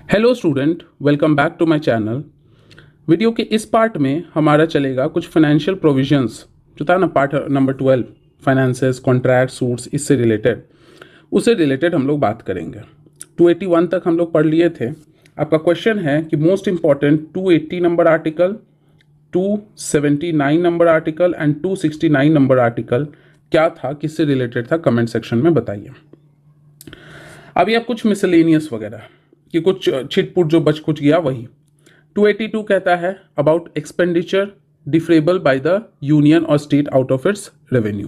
Hello student, welcome back to my channel. Video के इस part में हमारा चलेगा कुछ फाइनेंशियल प्रोविजंस जो था ना, part number 12 finances, contract, suits, इससे रिलेटेड हम लोग बात करेंगे। 281 तक हम लोग पढ़ लिए थे। आपका क्वेश्चन है कि most important 280 number article, 279 number article and 269 number article क्या था, किससे रिलेटेड था, कमेंट सेक्शन में बताइए। अभी आप कुछ मिसलेनियस वगैरह कि कुछ छिटपुट जो बच कुछ गया वही। 282 कहता है about expenditure defrayable by the union और state out of its revenue.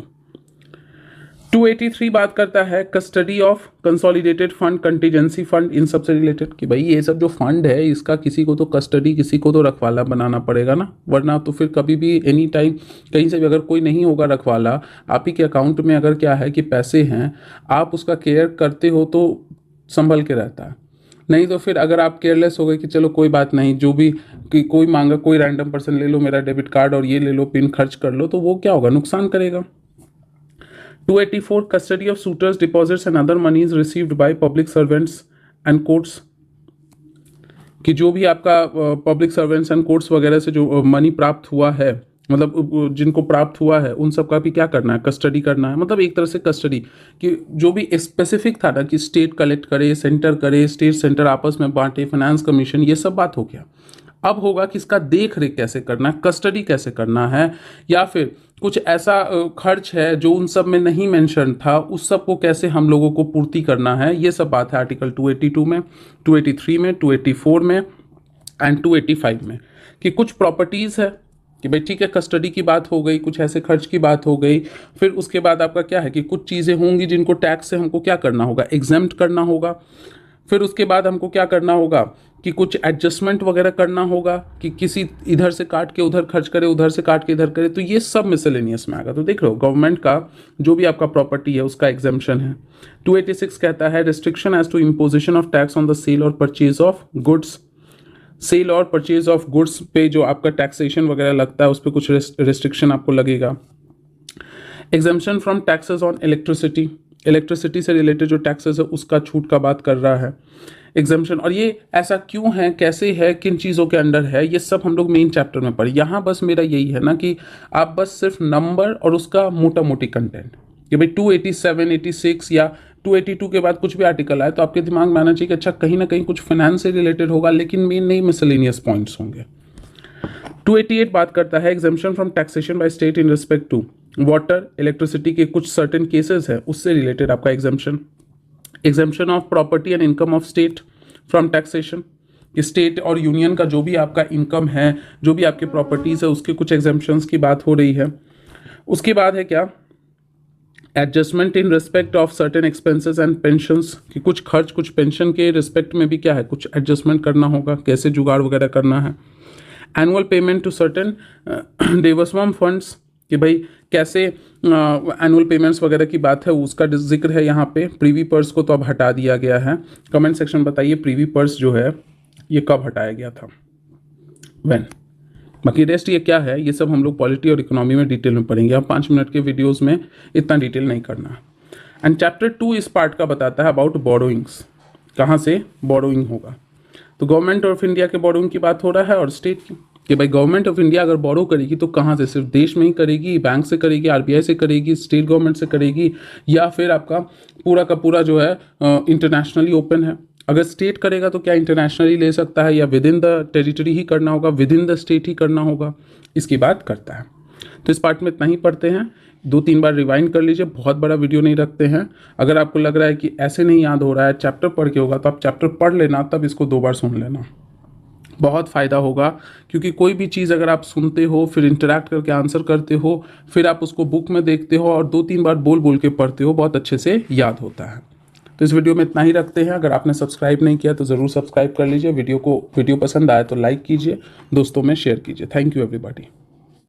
283 बात करता है custody of consolidated fund, contingency fund, इन सब से रिलेटेड कि भाई ये सब जो फंड है इसका किसी को तो कस्टडी, किसी को तो रखवाला बनाना पड़ेगा ना, वरना तो फिर कभी भी एनी टाइम कहीं से भी अगर कोई नहीं होगा रखवाला, आप ही के अकाउंट में अगर क्या है कि पैसे हैं, आप उसका केयर करते हो तो संभल के रहता है। नहीं तो फिर अगर आप केयरलेस हो गए कि चलो कोई बात नहीं, जो भी कि कोई मांगा, कोई रैंडम पर्सन ले लो मेरा डेबिट कार्ड और ये ले लो, पिन खर्च कर लो, तो वो क्या होगा, नुकसान करेगा। 284 custody of suitors deposits and other moneys received by public servants and courts, कि जो भी आपका पब्लिक सर्वेंट्स एंड कोर्ट्स वगैरह से जो मनी प्राप्त हुआ है, मतलब जिनको प्राप्त हुआ है उन सब का भी क्या करना है, कस्टडी करना है। मतलब एक तरह से कस्टडी कि जो भी स्पेसिफिक था ना कि स्टेट कलेक्ट करे, सेंटर करे, स्टेट सेंटर आपस में बांटे, फाइनेंस कमीशन, ये सब बात हो गया। अब होगा कि इसका देख रेख कैसे करना है, कस्टडी कैसे करना है, या फिर कुछ ऐसा खर्च है जो उन सब में नहीं मेंशन था, उस सब को कैसे हम लोगों को पूर्ति करना है, ये सब बात है आर्टिकल 282 में, 283 में, 284 में एंड 285 में। कि कुछ प्रॉपर्टीज़ है कि भाई ठीक है, कस्टडी की बात हो गई, कुछ ऐसे खर्च की बात हो गई। फिर उसके बाद आपका क्या है कि कुछ चीज़ें होंगी जिनको टैक्स से हमको क्या करना होगा, एग्जेम्प्ट करना होगा। फिर उसके बाद हमको क्या करना होगा कि कुछ एडजस्टमेंट वगैरह करना होगा कि किसी इधर से काट के उधर खर्च करे, उधर से काट के इधर करे, तो ये सब मिसलेनियस में आएगा। तो देख लो गवर्नमेंट का जो भी आपका प्रॉपर्टी है उसका एग्जेम्पशन है। 286 कहता है restriction as to imposition of tax on the sale और परचेज ऑफ गुड्स, सेल और परचेज ऑफ गुड्स पे जो आपका टैक्सेशन वगैरह लगता है उस पर कुछ रिस्ट्रिक्शन आपको लगेगा। Exemption from taxes on electricity, electricity से रिलेटेड जो टैक्सेस है उसका छूट का बात कर रहा है एग्जेम्पशन। और ये ऐसा क्यों है, कैसे है, किन चीज़ों के अंडर है, ये सब हम लोग मेन चैप्टर में पढ़े। यहाँ बस मेरा यही है ना कि आप बस सिर्फ नंबर और उसका मोटा मोटी कंटेंट कि भाई 287, 86 या 282 के बाद कुछ भी आर्टिकल आए तो आपके दिमाग में आना चाहिए कि अच्छा कहीं ना कहीं कुछ फाइनेंस से रिलेटेड होगा, लेकिन मेन नहीं मिसलेनियस पॉइंट्स होंगे। 288 बात करता है exemption from taxation by state in respect to water, electricity के कुछ सर्टेन केसेस है उससे रिलेटेड आपका exemption. Exemption of property and income of state from taxation, कि स्टेट और यूनियन का जो भी आपका इनकम है, जो भी आपके प्रॉपर्टीज है, उसके कुछ एग्जेम्पशंस की बात हो रही है। उसके बाद है क्या, adjustment in respect of certain expenses and pensions, कि कुछ खर्च, कुछ पेंशन के रिस्पेक्ट में भी क्या है, कुछ एडजस्टमेंट करना होगा, कैसे जुगाड़ वगैरह करना है। Annual payment to certain Devaswom funds, कि भाई कैसे एनुअल पेमेंट्स वगैरह की बात है, उसका जिक्र है यहाँ पे। प्रीवी पर्स को तो अब हटा दिया गया है। कमेंट सेक्शन बताइए प्रीवी पर्स जो है ये कब हटाया गया था, व्हेन। बाकी रेस्ट ये क्या है, ये सब हम लोग पॉलिटी और इकोनॉमी में डिटेल में पढ़ेंगे। हम 5 मिनट के वीडियोस में इतना डिटेल नहीं करना। एंड चैप्टर 2 इस पार्ट का बताता है अबाउट बोरोइंग्स, कहाँ से बोरोइंग होगा। तो गवर्नमेंट ऑफ इंडिया के बोरोइंग की बात हो रहा है और स्टेट की, कि भाई गवर्नमेंट ऑफ इंडिया अगर बोरो करेगी तो कहाँ से, सिर्फ देश में ही करेगी, बैंक से करेगी, आरबीआई से करेगी, स्टेट गवर्नमेंट से करेगी, या फिर आपका पूरा का पूरा जो है इंटरनेशनली ओपन है। अगर स्टेट करेगा तो क्या इंटरनेशनली ले सकता है या विद इन द टेरिटरी ही करना होगा, विद इन द स्टेट ही करना होगा, इसकी बात करता है। तो इस पार्ट में इतना ही पढ़ते हैं, 2-3 बार रिवाइंड कर लीजिए, बहुत बड़ा वीडियो नहीं रखते हैं। अगर आपको लग रहा है कि ऐसे नहीं याद हो रहा है, चैप्टर पढ़ के होगा, तो आप चैप्टर पढ़ लेना, तब इसको 2 बार सुन लेना, बहुत फ़ायदा होगा। क्योंकि कोई भी चीज़ अगर आप सुनते हो, फिर इंटरैक्ट करके आंसर करते हो, फिर आप उसको बुक में देखते हो और 2-3 बार बोल बोल के पढ़ते हो, बहुत अच्छे से याद होता है। तो इस वीडियो में इतना ही रखते हैं। अगर आपने सब्सक्राइब नहीं किया तो ज़रूर सब्सक्राइब कर लीजिए। वीडियो पसंद आए तो लाइक कीजिए, दोस्तों में शेयर कीजिए। Thank you everybody.